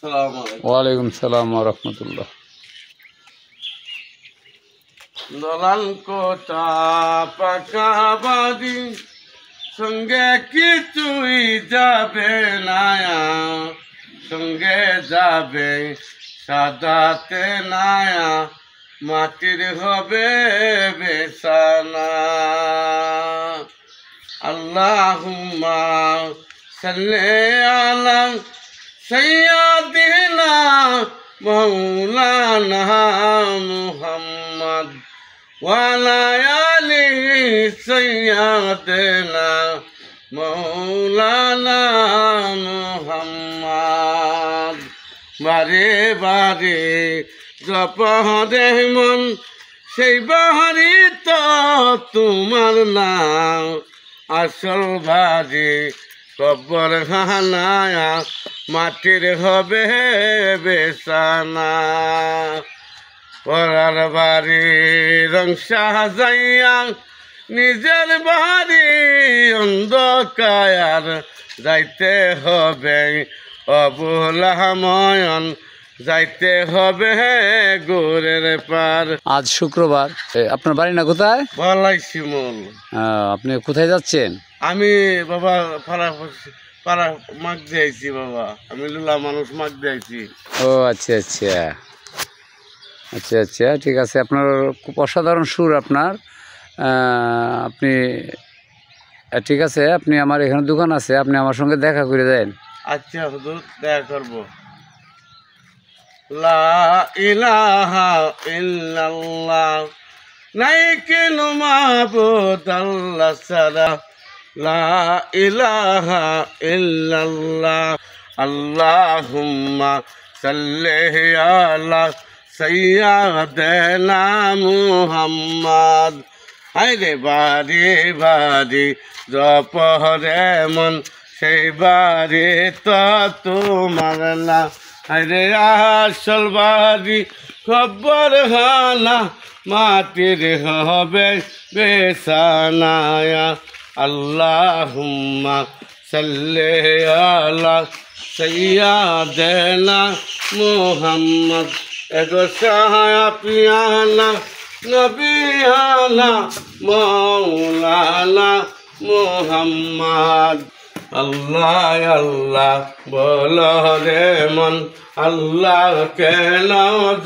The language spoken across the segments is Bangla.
ওয়ালাইকুম সালাম ওয়া রাহমাতুল্লাহ। দলাল কোটা পাকা বাড়ি সঙ্গে কিছুই যাবে না, সঙ্গে যাবে সাদাতে নায়া, মাটির হবে বেসানা। আল্লাহুম্মা সাল্লি আলা সাইয়্যিদিনা মাওলানা মুহাম্মদ ওয়া আলা আলি সাইয়্যিদিনা মাওলানা মুহাম্মদ। বারে বারে জপরে মন সেই বাহারি তো তোমার নাম, আসল ভাজি কবর খানায়া, মাটির হবে বেসানা। পরার বাড়ি রং সাজাইয়া নিজের বাড়ি অন্ধকার, যাইতে হবে অবলাময়ন, যাইতে হবে গোরের পার। আজ শুক্রবার, আপনার বাড়ি না কোথায়? বলাই শিমুল। আপনি কোথায় যাচ্ছেন? আমি বাবা পাড়া মাগ দিয়েছি বাবা, আমি লুলা মানুষ মাগ দিয়েছি। ও আচ্ছা আচ্ছা আচ্ছা আচ্ছা, ঠিক আছে। আপনার খুব অসাধারণ সুর আপনার। আপনি ঠিক আছে, আপনি আমার এখানে দোকান আছে, আপনি আমার সঙ্গে দেখা করে দেন। আচ্ছা হুজুর, দেখা করবো। লা ইলাহা ইল্লাল্লাহ, নাই কেন মাবুদ আল্লাহ ছাড়া। লা ইলাহা ইল্লাল্লাহ, আল্লাহুম্মা সাল্লি আলা সাইয়্যিদিনা মুহাম্মদ। আরে বাড়ি বাড়ি জপরে মন সেই বাড়ি তো তোমার না, আরে আসল বাড়ি খবর হানা, মাটির হবে বেসানায়া। আল্লাহুম্মা সাল্লি আলা সাইয়্যিদিনা মুহাম্মদ। এগো সাহায়া পিয়ানা নবিয়ানা মাওলানা মুহাম্মদ। আল্লাহ আল্লাহ বলো রে মন, আল্লাহ কেন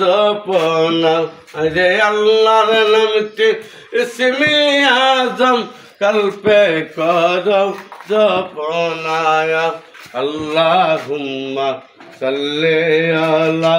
জপনা, আরে আল্লাহর নামটি ইসমে আজম, কল্পে করো জপনায়া। আল্লাহুম্মা সাল্লি আলা